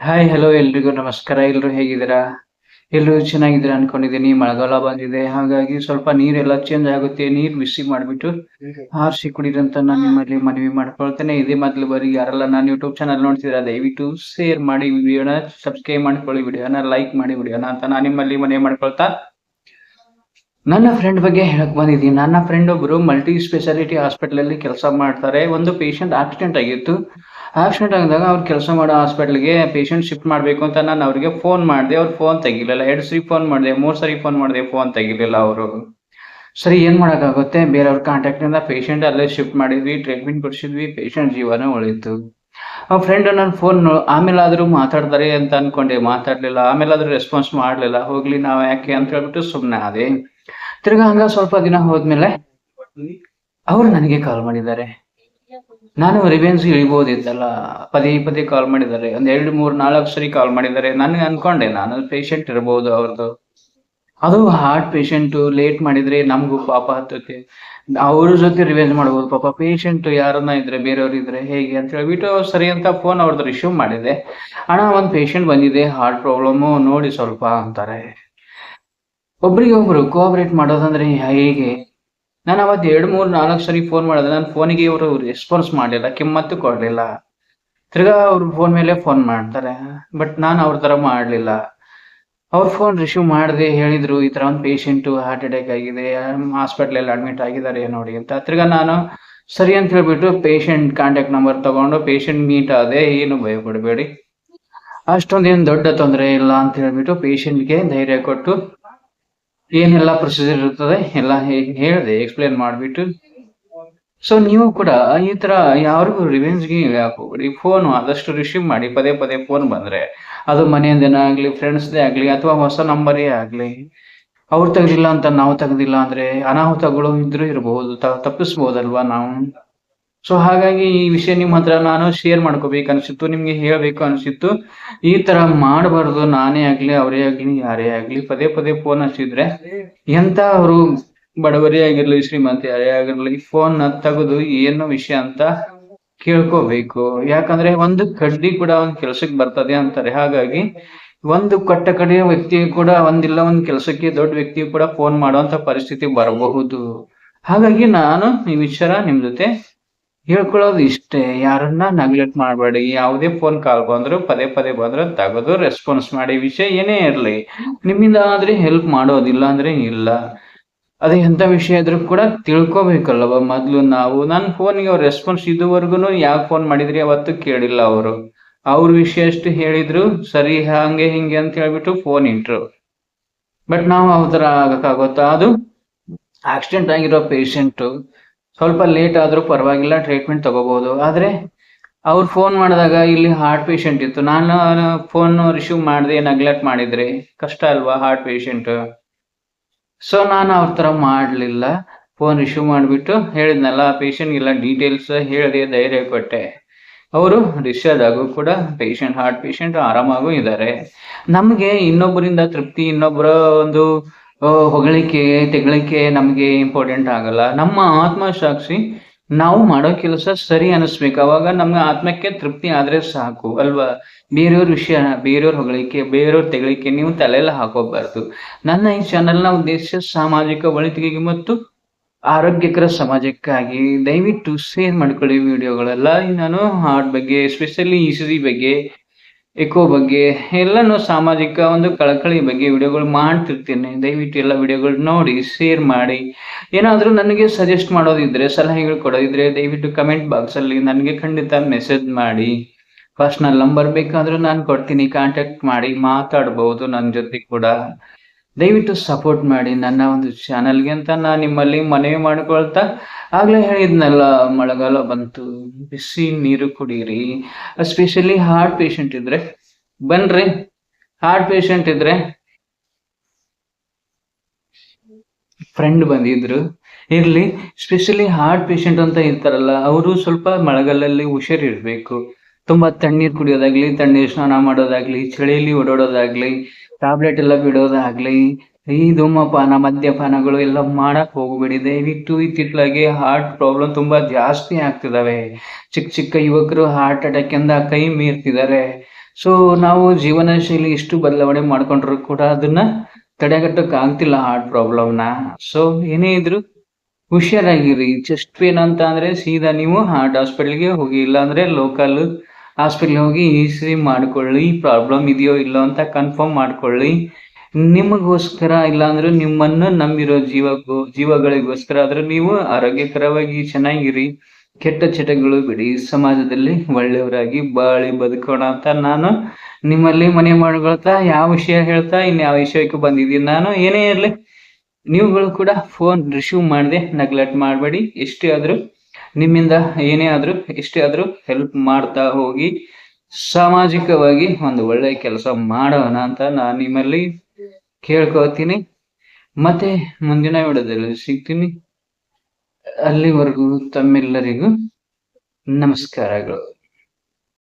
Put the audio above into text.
Hi hello ಎಲ್ರಿಗೂ ನಮಸ್ಕಾರ. ಎಲ್ರು ಹೇಗಿದ್ದೀರಾ? ಎಲ್ರು ಚೆನ್ನಾಗಿದ್ದೀರಾ ಅನ್ಕೊಂಡಿದ್ದೀನಿ. ಮಳೆಗಾಲ ಬಂದಿದೆ, ಹಾಗಾಗಿ ಸ್ವಲ್ಪ ನೀರೆಲ್ಲ ಚೇಂಜ್ ಆಗುತ್ತೆ. ನೀರ್ ಬಿಸಿ ಮಾಡ್ಬಿಟ್ಟು ಆರ್ಸಿ ಕುಡೀರಿ ಅಂತ ನಾನು ನಿಮ್ಮಲ್ಲಿ ಮನವಿ ಮಾಡ್ಕೊಳ್ತೇನೆ. ಇದೇ ಮೊದಲು ಬರೀ ಯಾರೆಲ್ಲ ನಾನು ಯೂಟ್ಯೂಬ್ ಚಾನಲ್ ನೋಡ್ತಿದ್ದೀರಾ ದಯವಿಟ್ಟು ಶೇರ್ ಮಾಡಿ ವಿಡಿಯೋನ, ಸಬ್ಸ್ಕ್ರೈಬ್ ಮಾಡ್ಕೊಳ್ಳಿ, ವಿಡಿಯೋನ ಲೈಕ್ ಮಾಡಿ ವಿಡಿಯೋನ ಅಂತ ನಾನು ನಿಮ್ಮಲ್ಲಿ ಮನವಿ ಮಾಡ್ಕೊಳ್ತಾ ನನ್ನ ಫ್ರೆಂಡ್ ಬಗ್ಗೆ ಹೇಳಕ್ ಬಂದಿದ್ದೀನಿ. ನನ್ನ ಫ್ರೆಂಡ್ ಒಬ್ರು ಮಲ್ಟಿ ಸ್ಪೆಷಾಲಿಟಿ ಹಾಸ್ಪಿಟಲ್ ಅಲ್ಲಿ ಕೆಲಸ ಮಾಡ್ತಾರೆ. ಒಂದು ಪೇಷಂಟ್ ಆಕ್ಸಿಡೆಂಟ್ ಆಗಿತ್ತು. ಆಕ್ಸಿಡೆಂಟ್ ಆಗಿದಾಗ ಅವ್ರು ಕೆಲಸ ಮಾಡೋ ಹಾಸ್ಪಿಟಲ್ಗೆ ಪೇಷಂಟ್ ಶಿಫ್ಟ್ ಮಾಡಬೇಕು ಅಂತ ನಾನು ಅವ್ರಿಗೆ ಫೋನ್ ಮಾಡಿದೆ. ಅವ್ರು ಫೋನ್ ತೆಗಿಲಿಲ್ಲ. 2 ಸರಿ ಫೋನ್ ಮಾಡಿದೆ, 3 ಸರಿ ಫೋನ್ ಮಾಡಿದೆ, ಫೋನ್ ತೆಗಿಲಿಲ್ಲ ಅವರು. ಸರಿ ಏನ್ ಮಾಡಕ್ಕಾಗುತ್ತೆ, ಬೇರೆಯವ್ರ ಕಾಂಟ್ಯಾಕ್ಟ್ ಇಂದ ಪೇಷಂಟ್ ಅಲ್ಲೇ ಶಿಫ್ಟ್ ಮಾಡಿದ್ವಿ, ಟ್ರೀಟ್ಮೆಂಟ್ ಕೊಡಿಸಿದ್ವಿ, ಪೇಷಂಟ್ ಜೀವನ ಉಳಿತು. ಆ ಫ್ರೆಂಡ್ ನನ್ನ ಫೋನ್ ಆಮೇಲಾದ್ರೂ ಮಾತಾಡ್ತಾರೆ ಅಂತ ಅನ್ಕೊಂಡೆ, ಮಾತಾಡ್ಲಿಲ್ಲ. ಆಮೇಲಾದ್ರೂ ರೆಸ್ಪಾನ್ಸ್ ಮಾಡ್ಲಿಲ್ಲ. ಹೋಗ್ಲಿ ನಾವ್ ಯಾಕೆ ಅಂತ ಹೇಳ್ಬಿಟ್ಟು ಸುಮ್ನೆ ಆದೆ. ತಿರ್ಗಾ ಹಂಗ ಸ್ವಲ್ಪ ದಿನ ಹೋದ್ಮೇಲೆ ಅವ್ರು ನನಗೆ ಕಾಲ್ ಮಾಡಿದ್ದಾರೆ. ನಾನು ರಿವೆಂಜ್ ಇಳಿಬೋದಿತ್ತಲ್ಲ, ಪದೇ ಪದೇ ಕಾಲ್ ಮಾಡಿದ್ದಾರೆ. ಒಂದ್ 2, 3, 4 ಸರಿ ಕಾಲ್ ಮಾಡಿದ್ದಾರೆ. ನನಗೆ ಅನ್ಕೊಂಡೆ ನಾನು ಪೇಷಂಟ್ ಇರ್ಬೋದು ಅವ್ರದ್ದು. ಅದು ಹಾರ್ಟ್ ಪೇಷಂಟ್ ಲೇಟ್ ಮಾಡಿದ್ರೆ ನಮಗೂ ಪಾಪ ಹತ್ತುತ್ತೆ. ಅವ್ರ ಜೊತೆ ರಿವೆಂಜ್ ಮಾಡ್ಬೋದು. ಪಾಪ ಪೇಷಂಟ್ ಯಾರನ್ನ ಇದ್ರೆ, ಬೇರೆಯವ್ರು ಇದ್ರೆ ಹೇಗೆ ಅಂತ ಹೇಳ್ಬಿಟ್ಟು ಸರಿ ಅಂತ ಫೋನ್ ಅವ್ರದ್ದು ರಿಸೀವ್ ಮಾಡಿದೆ. ಅಣ್ಣ ಒಂದ್ ಪೇಷಂಟ್ ಬಂದಿದೆ, ಹಾರ್ಟ್ ಪ್ರಾಬ್ಲಮ್ ನೋಡಿ ಸ್ವಲ್ಪ ಅಂತಾರೆ. ಒಬ್ರಿಗೊಬ್ರು ಕೋಆಪರೇಟ್ ಮಾಡೋದಂದ್ರೆ ಹೇಗೆ? ನಾನು ಅವತ್ತು 2, 3, 4 ಸರಿ ಫೋನ್ ಮಾಡಿದೆ. ನನ್ನ ಫೋನಿಗೆ ಇವರು ರೆಸ್ಪಾನ್ಸ್ ಮಾಡಲಿಲ್ಲ, ಕಿಮ್ಮತ್ತು ಕೊಡ್ಲಿಲ್ಲ. ತಿರ್ಗಾ ಅವ್ರ ಫೋನ್ ಮೇಲೆ ಫೋನ್ ಮಾಡ್ತಾರೆ. ಬಟ್ ನಾನು ಅವ್ರ ತರ ಮಾಡ್ಲಿಲ್ಲ. ಅವ್ರ ಫೋನ್ ರಿಸೀವ್ ಮಾಡದೆ ಹೇಳಿದ್ರು, ಈ ತರ ಒಂದು ಪೇಷಂಟ್ ಹಾರ್ಟ್ ಅಟ್ಯಾಕ್ ಆಗಿದೆ, ಹಾಸ್ಪಿಟಲ್ ಅಲ್ಲಿ ಅಡ್ಮಿಟ್ ಆಗಿದ್ದಾರೆ ನೋಡಿ ಅಂತ. ತಿರ್ಗಾ ನಾನು ಸರಿ ಅಂತ ಹೇಳ್ಬಿಟ್ಟು ಪೇಷಂಟ್ ಕಾಂಟ್ಯಾಕ್ಟ್ ನಂಬರ್ ತಗೊಂಡು ಪೇಷಂಟ್ ಮೀಟ್ ಆದೆ. ಏನು ಭಯ ಪಡಬೇಡಿ, ಅಷ್ಟೊಂದೇನು ದೊಡ್ಡ ತೊಂದರೆ ಇಲ್ಲ ಅಂತ ಹೇಳ್ಬಿಟ್ಟು ಪೇಷಂಟ್ಗೆ ಧೈರ್ಯ ಕೊಟ್ಟು ಏನೆಲ್ಲ ಪ್ರೊಸೀಜರ್ ಇರ್ತದೆ ಎಲ್ಲ ಹೇಳಿದೆ, ಎಕ್ಸ್ಪ್ಲೇನ್ ಮಾಡ್ಬಿಟ್ಟು. ಸೊ ನೀವು ಕೂಡ ಈ ತರ ಯಾರಿಗೂ ರಿವೆಂಜ್ಗೆ ಇಳಿಯಾಕ್ ಹೋಗ್ಬೇಡಿ. ಫೋನ್ ಆದಷ್ಟು ರಿಸೀವ್ ಮಾಡಿ. ಪದೇ ಪದೇ ಫೋನ್ ಬಂದ್ರೆ ಅದು ಮನೆಯಿಂದನೇ ಆಗ್ಲಿ, ಫ್ರೆಂಡ್ಸ್ದೇ ಆಗ್ಲಿ, ಅಥವಾ ಹೊಸ ನಂಬರೇ ಆಗ್ಲಿ, ಅವ್ರು ತೆಗ್ದಿಲ್ಲ ಅಂತ ನಾವು ತೆಗ್ದಿಲ್ಲ ಅಂದ್ರೆ ಅನಾಹುತಗಳು ಇದ್ರೂ ಇರಬಹುದು, ತಪ್ಪಿಸ್ಬೋದಲ್ವಾ ನಾವು. ಸೊ ಹಾಗಾಗಿ ಈ ವಿಷಯ ನಿಮ್ಮ ಹತ್ರ ನಾನು ಶೇರ್ ಮಾಡ್ಕೋಬೇಕು ಅನ್ಸಿತ್ತು, ನಿಮ್ಗೆ ಹೇಳ್ಬೇಕು ಅನ್ಸಿತ್ತು. ಈ ತರ ಮಾಡಬಾರ್ದು. ನಾನೇ ಆಗ್ಲಿ, ಅವರೇ ಆಗ್ಲಿ, ಯಾರೇ ಆಗ್ಲಿ ಪದೇ ಪದೇ ಫೋನ್ ಹಚ್ಚಿದ್ರೆ, ಎಂತ ಅವರು ಬಡವರೇ ಆಗಿರ್ಲಿ, ಶ್ರೀಮಂತ ಯಾರೇ ಆಗಿರ್ಲಿ, ಫೋನ್ ತೆಗೆದು ಏನು ವಿಷಯ ಅಂತ ಕೇಳ್ಕೋಬೇಕು. ಯಾಕಂದ್ರೆ ಒಂದು ಕಡ್ಡಿ ಕೂಡ ಒಂದ್ ಕೆಲ್ಸಕ್ಕೆ ಬರ್ತದೆ ಅಂತಾರೆ. ಹಾಗಾಗಿ ಒಂದು ಕಟ್ಟ ಕಡೆಯ ವ್ಯಕ್ತಿ ಕೂಡ ಒಂದಿಲ್ಲ ಒಂದ್ ಕೆಲಸಕ್ಕೆ ದೊಡ್ಡ ವ್ಯಕ್ತಿ ಕೂಡ ಫೋನ್ ಮಾಡುವಂತ ಪರಿಸ್ಥಿತಿ ಬರಬಹುದು. ಹಾಗಾಗಿ ನಾನು ಈ ವಿಚಾರ ನಿಮ್ ಜೊತೆ ಹೇಳ್ಕೊಳ್ಳೋದು ಇಷ್ಟೇ. ಯಾರನ್ನ ನೆಗ್ಲೆಕ್ಟ್ ಮಾಡಬೇಡಿ. ಯಾವುದೇ ಫೋನ್ ಕಾಲ್ ಬಂದ್ರು, ಪದೇ ಪದೇ ಬಂದ್ರು ತೆಗೆದು ರೆಸ್ಪಾನ್ಸ್ ಮಾಡಿ. ವಿಷಯ ಏನೇ ಇರ್ಲಿ, ನಿಮ್ಮಿಂದ ಆದ್ರೆ ಹೆಲ್ಪ್ ಮಾಡೋದಿಲ್ಲ ಅಂದ್ರೆ ಇಲ್ಲ. ಅದೇ ಎಂತ ವಿಷಯ ಇದ್ರೂ ಕೂಡ ತಿಳ್ಕೊಬೇಕಲ್ವ ಮೊದ್ಲು ನಾವು. ನನ್ನ ಫೋನ್ಗೆ ಅವ್ರ ರೆಸ್ಪಾನ್ಸ್ ಇದುವರೆಗೂ ಯಾಕೆ ಫೋನ್ ಮಾಡಿದ್ರಿ ಅವತ್ತು ಕೇಳಿಲ್ಲ ಅವರು. ಅವ್ರ ವಿಷಯ ಅಷ್ಟು ಹೇಳಿದ್ರು, ಸರಿ ಹಂಗೆ ಹಿಂಗೆ ಅಂತ ಹೇಳ್ಬಿಟ್ಟು ಫೋನ್ ಇಟ್ರು. ಬಟ್ ನಾವು ಆ ತರ ಆಗಕ್ಕಾಗುತ್ತಾ? ಅದು ಆಕ್ಸಿಡೆಂಟ್ ಆಗಿರೋ ಪೇಷಂಟ್ ಸ್ವಲ್ಪ ಲೇಟ್ ಆದ್ರೂ ಪರವಾಗಿಲ್ಲ, ಟ್ರೀಟ್ಮೆಂಟ್ ತಗೋಬಹುದು. ಆದ್ರೆ ಅವ್ರು ಫೋನ್ ಮಾಡಿದಾಗ ಇಲ್ಲಿ ಹಾರ್ಟ್ ಪೇಷಂಟ್ ಇತ್ತು, ನಾನು ಫೋನ್ ರಿಸೀವ್ ಮಾಡದೆ ನೆಗ್ಲೆಕ್ಟ್ ಮಾಡಿದ್ರೆ ಕಷ್ಟ ಅಲ್ವಾ ಹಾರ್ಟ್ ಪೇಷಂಟ್. ಸೊ ನಾನು ಅವ್ರ ತರ ಮಾಡ್ಲಿಲ್ಲ. ಫೋನ್ ರಿಸೀವ್ ಮಾಡ್ಬಿಟ್ಟು ಹೇಳಿದ್ನಲ್ಲ, ಪೇಷಂಟ್ಗೆಲ್ಲ ಡೀಟೇಲ್ಸ್ ಹೇಳಿದೆ, ಧೈರ್ಯ ಕೊಟ್ಟೆ. ಅವರು ಡಿಸ್ಚಾರ್ಜ್ ಆಗು ಕೂಡ ಹಾರ್ಟ್ ಪೇಷಂಟ್ ಆರಾಮಾಗೂ ಇದ್ದಾರೆ. ನಮ್ಗೆ ಇನ್ನೊಬ್ಬರಿಂದ ತೃಪ್ತಿ, ಇನ್ನೊಬ್ಬರ ಒಂದು ಹೊಗಳಿಕೆ ತೆಗಳಿಕೆ ನಮ್ಗೆ ಇಂಪಾರ್ಟೆಂಟ್ ಆಗಲ್ಲ. ನಮ್ಮ ಆತ್ಮಸಾಕ್ಷಿ ನಾವು ಮಾಡೋ ಕೆಲಸ ಸರಿ ಅನಿಸ್ಬೇಕು. ಅವಾಗ ನಮ್ಮ ಆತ್ಮಕ್ಕೆ ತೃಪ್ತಿ ಆದ್ರೆ ಸಾಕು ಅಲ್ವಾ. ಬೇರೆಯವ್ರ ವಿಷಯ, ಬೇರೆಯವ್ರ ಹೊಗಳಿಕೆ, ಬೇರೆಯವ್ರ ತೆಗಳಿಕೆ ನೀವು ತಲೆಯೆಲ್ಲ ಹಾಕೋಬಾರ್ದು. ನನ್ನ ಈ ಚಾನೆಲ್ನ ಉದ್ದೇಶ ಸಾಮಾಜಿಕ ಒಳಿತಿಗೆ ಮತ್ತು ಆರೋಗ್ಯಕರ ಸಮಾಜಕ್ಕಾಗಿ. ದಯವಿಟ್ಟು ಶೇರ್ ಮಾಡ್ಕೊಳ್ಳಿ ವಿಡಿಯೋಗಳೆಲ್ಲ. ನಾನು ಹಾರ್ಟ್ ಬಗ್ಗೆ, ಎಸ್ಪೆಷಲಿ ಇಸಿಜಿ ಬಗ್ಗೆ, ಎಕೋ ಬಗ್ಗೆ ಎಲ್ಲಾನು ಸಾಮಾಜಿಕ ಒಂದು ಕಳಕಳಿ ಬಗ್ಗೆ ವಿಡಿಯೋಗಳು ಮಾಡ್ತಿರ್ತೀನಿ. ದಯವಿಟ್ಟು ಎಲ್ಲ ವಿಡಿಯೋಗಳು ನೋಡಿ, ಶೇರ್ ಮಾಡಿ. ಏನಾದರೂ ನನಗೆ ಸಜೆಸ್ಟ್ ಮಾಡೋದಿದ್ರೆ, ಸಲಹೆಗಳು ಕೊಡೋದಿದ್ರೆ ದಯವಿಟ್ಟು ಕಮೆಂಟ್ ಬಾಕ್ಸ್ ಅಲ್ಲಿ ನನಗೆ ಖಂಡಿತ ಮೆಸೇಜ್ ಮಾಡಿ. ಪರ್ಸನಲ್ ನಂಬರ್ ಬೇಕಾದ್ರೂ ನಾನು ಕೊಡ್ತೀನಿ, ಕಾಂಟ್ಯಾಕ್ಟ್ ಮಾಡಿ ಮಾತಾಡ್ಬೋದು ನನ್ನ ಜೊತೆ ಕೂಡ. ದಯವಿಟ್ಟು ಸಪೋರ್ಟ್ ಮಾಡಿ ನನ್ನ ಒಂದು ಚಾನಲ್ಗೆ ಅಂತ ನಾನು ನಿಮ್ಮಲ್ಲಿ ಮನವಿ ಮಾಡ್ಕೊಳ್ತಾ, ಆಗ್ಲೇ ಹೇಳಿದ್ನಲ್ಲ ಮಳೆಗಾಲ ಬಂತು, ಬಿಸಿ ನೀರು ಕುಡೀರಿ. ಎಸ್ಪೆಷಲಿ ಹಾರ್ಟ್ ಪೇಷಂಟ್ ಇದ್ರೆ ಬನ್ರಿ. ಹಾರ್ಟ್ ಪೇಷಂಟ್ ಇದ್ರೆ ಫ್ರೆಂಡ್ ಬಂದಿದ್ರು, ಇರ್ಲಿ. ಸ್ಪೆಷಲಿ ಹಾರ್ಟ್ ಪೇಷಂಟ್ ಅಂತ ಇರ್ತಾರಲ್ಲ, ಅವರು ಸ್ವಲ್ಪ ಮಳೆಗಾಲದಲ್ಲಿ ಹುಷಾರಿರ್ಬೇಕು. ತುಂಬಾ ತಣ್ಣೀರ್ ಕುಡಿಯೋದಾಗ್ಲಿ, ತಣ್ಣೀರ್ ಸ್ನಾನ ಮಾಡೋದಾಗ್ಲಿ, ಚಳಿಲಿ ಓಡಾಡೋದಾಗ್ಲಿ, ಟ್ಯಾಬ್ಲೆಟ್ ಎಲ್ಲ ಬಿಡೋದಾಗ್ಲಿ, ಈ ಧೂಮಪಾನ ಮದ್ಯಪಾನಗಳು ಎಲ್ಲ ಮಾಡಕ್ ಹೋಗ್ಬೇಡಿ ದಯವಿಟ್ಟು. ಇತ್ತಿತ್ಲಾಗೆ ಹಾರ್ಟ್ ಪ್ರಾಬ್ಲಮ್ ತುಂಬಾ ಜಾಸ್ತಿ ಆಗ್ತಿದಾವೆ. ಚಿಕ್ಕ ಚಿಕ್ಕ ಯುವಕರು ಹಾರ್ಟ್ ಅಟ್ಯಾಕ್ ಇಂದ ಕೈ ಮೀರ್ತಿದ್ದಾರೆ. ಸೊ ನಾವು ಜೀವನ ಶೈಲಿ ಇಷ್ಟು ಬದಲಾವಣೆ ಮಾಡ್ಕೊಂಡ್ರು ಕೂಡ ಅದನ್ನ ತಡೆಗಟ್ಟಕ್ ಆಗ್ತಿಲ್ಲ ಹಾರ್ಟ್ ಪ್ರಾಬ್ಲಮ್ನ. ಸೊ ಏನೇ ಇದ್ರು ಹುಷಾರಾಗಿರಿ. ಚೆಸ್ಟ್ ಪೇನ್ ಅಂತ ಅಂದ್ರೆ ಸೀದಾ ನೀವು ಹಾರ್ಟ್ ಹಾಸ್ಪಿಟಲ್ಗೆ ಹೋಗಿ, ಇಲ್ಲಾಂದ್ರೆ ಲೋಕಲ್ ಹಾಸ್ಪಿಟಲ್ ಹೋಗಿ ಇ.ಸಿ.ಜಿ ಮಾಡ್ಕೊಳ್ಳಿ, ಪ್ರಾಬ್ಲಮ್ ಇದೆಯೋ ಇಲ್ಲೋ ಅಂತ ಕನ್ಫರ್ಮ್ ಮಾಡ್ಕೊಳ್ಳಿ. ನಿಮಗೋಸ್ಕರ ಇಲ್ಲಾಂದ್ರೆ ನಿಮ್ಮನ್ನು ನಂಬಿರೋ ಜೀವಗಳಿಗೋಸ್ಕರ ಆದ್ರೂ ನೀವು ಆರೋಗ್ಯಕರವಾಗಿ ಚೆನ್ನಾಗಿರಿ. ಕೆಟ್ಟ ಚಟಗಳು ಬಿಡಿ, ಸಮಾಜದಲ್ಲಿ ಒಳ್ಳೆಯವರಾಗಿ ಬಾಳಿ ಬದುಕೋಣ ಅಂತ ನಾನು ನಿಮ್ಮಲ್ಲಿ ಮನೆ ಮಾಡ್ಕೊಳ್ತಾ, ಯಾವ ವಿಷಯ ಹೇಳ್ತಾ ಇನ್ಯಾವ ವಿಷಯಕ್ಕೆ ಬಂದಿದ್ದೀನಿ ನಾನು. ಏನೇ ಇರಲಿ, ನೀವುಗಳು ಕೂಡ ಫೋನ್ ರಿಸೀವ್ ಮಾಡದೆ ನೆಗ್ಲೆಕ್ಟ್ ಮಾಡಬೇಡಿ. ಎಷ್ಟೇ ಆದ್ರೂ ನಿಮ್ಮಿಂದ ಏನೇ ಆದ್ರೂ ಎಷ್ಟೇ ಆದ್ರೂ ಹೆಲ್ಪ್ ಮಾಡ್ತಾ ಹೋಗಿ. ಸಾಮಾಜಿಕವಾಗಿ ಒಂದು ಒಳ್ಳೆ ಕೆಲಸ ಮಾಡೋಣ ಅಂತ ನಾನು ನಿಮ್ಮಲ್ಲಿ ಕೇಳ್ಕೊತೀನಿ. ಮತ್ತೆ ಮುಂದಿನ ವಿಡಿಯೋದಲ್ಲಿ ಸಿಗ್ತೀನಿ. ಅಲ್ಲಿವರೆಗೂ ತಮ್ಮೆಲ್ಲರಿಗೂ ನಮಸ್ಕಾರಗಳು.